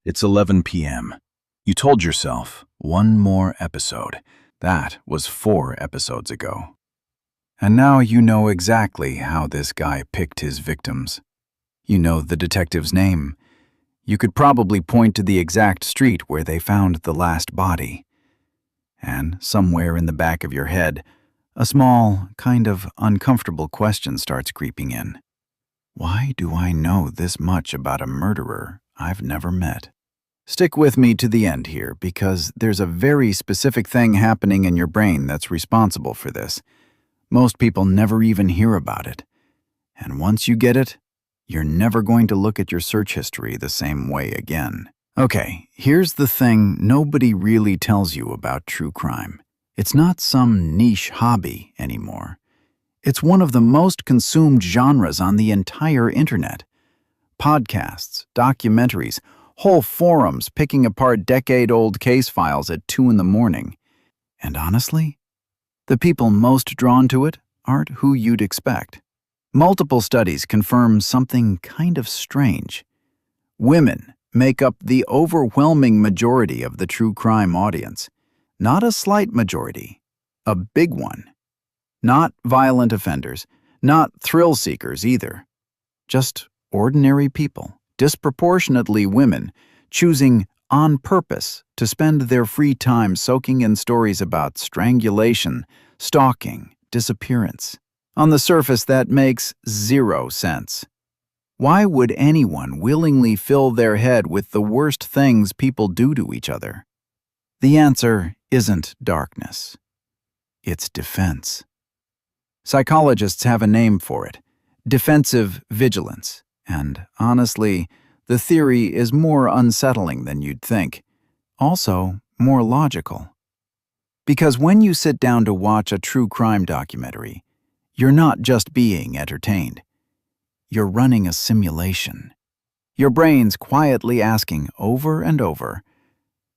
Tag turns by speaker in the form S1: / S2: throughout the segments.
S1: It's 11 p.m. You told yourself, one more episode. That was 4 episodes ago. And now you know exactly how this guy picked his victims. You know the detective's name. You could probably point to the exact street where they found the last body. And somewhere in the back of your head, a small, kind of uncomfortable question starts creeping in. Why do I know this much about a murderer I've never met? Stick with me to the end here, because there's a very specific thing happening in your brain that's responsible for this. Most people never even hear about it. And once you get it, you're never going to look at your search history the same way again. Okay, here's the thing nobody really tells you about true crime. It's not some niche hobby anymore. It's one of the most consumed genres on the entire internet. Podcasts, documentaries, whole forums picking apart decade-old case files at 2 a.m. And honestly, the people most drawn to it aren't who you'd expect. Multiple studies confirm something kind of strange. Women make up the overwhelming majority of the true crime audience. Not a slight majority, a big one. Not violent offenders, not thrill seekers either. Just ordinary people. Disproportionately women, choosing on purpose to spend their free time soaking in stories about strangulation, stalking, disappearance. On the surface, that makes zero sense. Why would anyone willingly fill their head with the worst things people do to each other? The answer isn't darkness. It's defense. Psychologists have a name for it: defensive vigilance. And honestly, the theory is more unsettling than you'd think. Also, more logical. Because when you sit down to watch a true crime documentary, you're not just being entertained. You're running a simulation. Your brain's quietly asking over and over,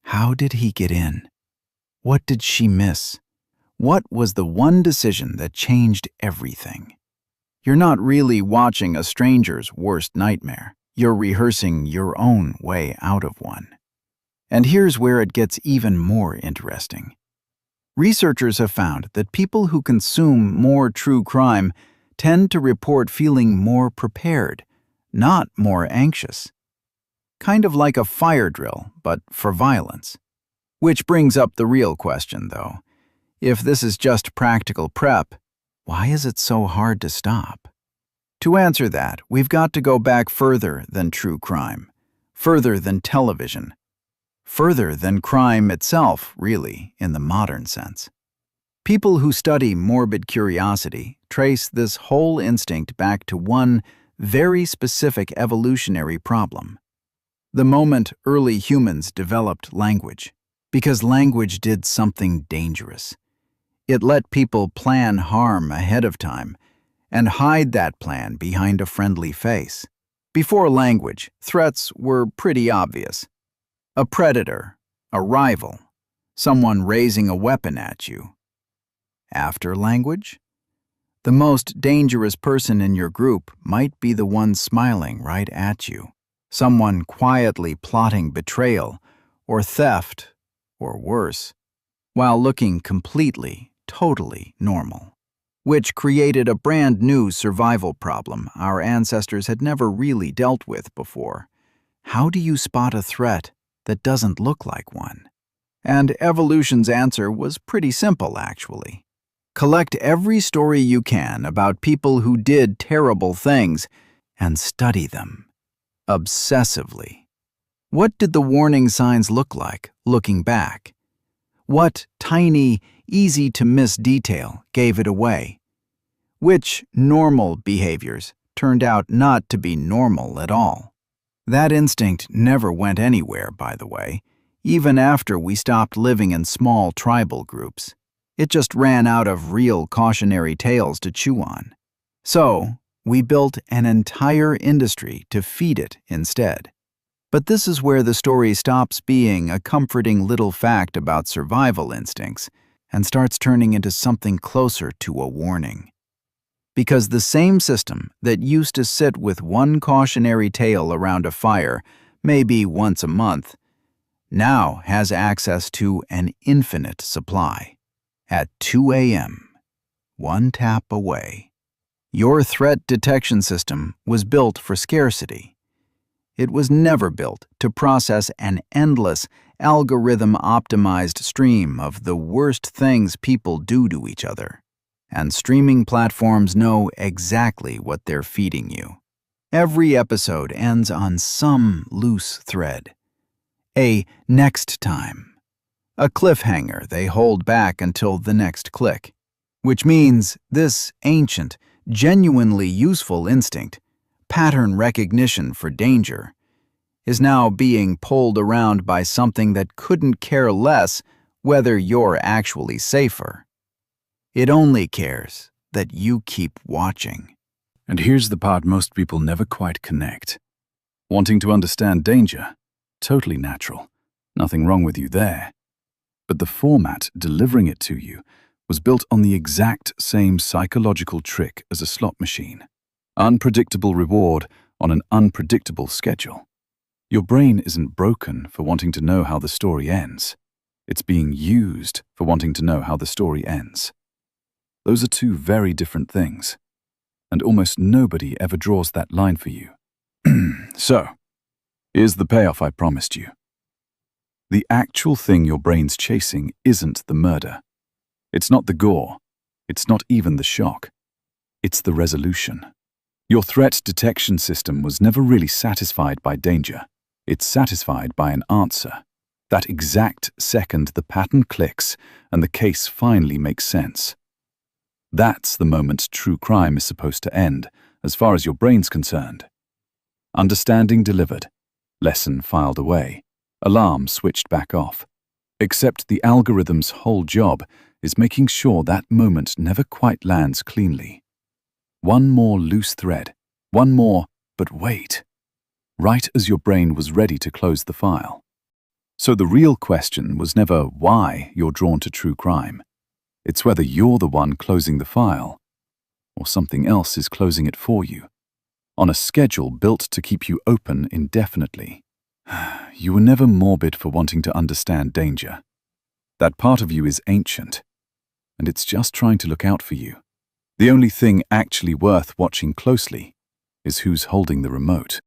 S1: how did he get in? What did she miss? What was the one decision that changed everything? You're not really watching a stranger's worst nightmare. You're rehearsing your own way out of one. And here's where it gets even more interesting. Researchers have found that people who consume more true crime tend to report feeling more prepared, not more anxious. Kind of like a fire drill, but for violence. Which brings up the real question, though. If this is just practical prep, why is it so hard to stop? To answer that, we've got to go back further than true crime, further than television, further than crime itself, really, in the modern sense. People who study morbid curiosity trace this whole instinct back to one very specific evolutionary problem. The moment early humans developed language, because language did something dangerous. It let people plan harm ahead of time and hide that plan behind a friendly face. Before language, threats were pretty obvious. A predator, a rival, someone raising a weapon at you. After language, the most dangerous person in your group might be the one smiling right at you, someone quietly plotting betrayal or theft or worse, while looking completely, totally normal, which created a brand new survival problem our ancestors had never really dealt with before. How do you spot a threat that doesn't look like one? And evolution's answer was pretty simple, actually. Collect every story you can about people who did terrible things and study them obsessively. What did the warning signs look like, looking back? What tiny, easy-to-miss detail gave it away? Which normal behaviors turned out not to be normal at all? That instinct never went anywhere, by the way, even after we stopped living in small tribal groups. It just ran out of real cautionary tales to chew on. So, we built an entire industry to feed it instead. But this is where the story stops being a comforting little fact about survival instincts and starts turning into something closer to a warning. Because the same system that used to sit with one cautionary tale around a fire maybe once a month, now has access to an infinite supply. At 2 a.m., one tap away. Your threat detection system was built for scarcity. It was never built to process an endless, algorithm-optimized stream of the worst things people do to each other. And streaming platforms know exactly what they're feeding you. Every episode ends on some loose thread. A next time. A cliffhanger they hold back until the next click. Which means this ancient, genuinely useful instinct, pattern recognition for danger, is now being pulled around by something that couldn't care less whether you're actually safer. It only cares that you keep watching. And here's the part most people never quite connect. Wanting to understand danger, totally natural. Nothing wrong with you there. But the format delivering it to you was built on the exact same psychological trick as a slot machine. Unpredictable reward on an unpredictable schedule. Your brain isn't broken for wanting to know how the story ends. It's being used for wanting to know how the story ends. Those are two very different things, and almost nobody ever draws that line for you. So, here's the payoff I promised you. The actual thing your brain's chasing isn't the murder. It's not the gore. It's not even the shock. It's the resolution. Your threat detection system was never really satisfied by danger. It's satisfied by an answer. That exact second the pattern clicks and the case finally makes sense. That's the moment true crime is supposed to end, as far as your brain's concerned. Understanding delivered. Lesson filed away. Alarm switched back off. Except the algorithm's whole job is making sure that moment never quite lands cleanly. One more loose thread. One more, but wait. Right as your brain was ready to close the file. So the real question was never why you're drawn to true crime. It's whether you're the one closing the file, or something else is closing it for you, on a schedule built to keep you open indefinitely. You were never morbid for wanting to understand danger. That part of you is ancient, and it's just trying to look out for you. The only thing actually worth watching closely is who's holding the remote.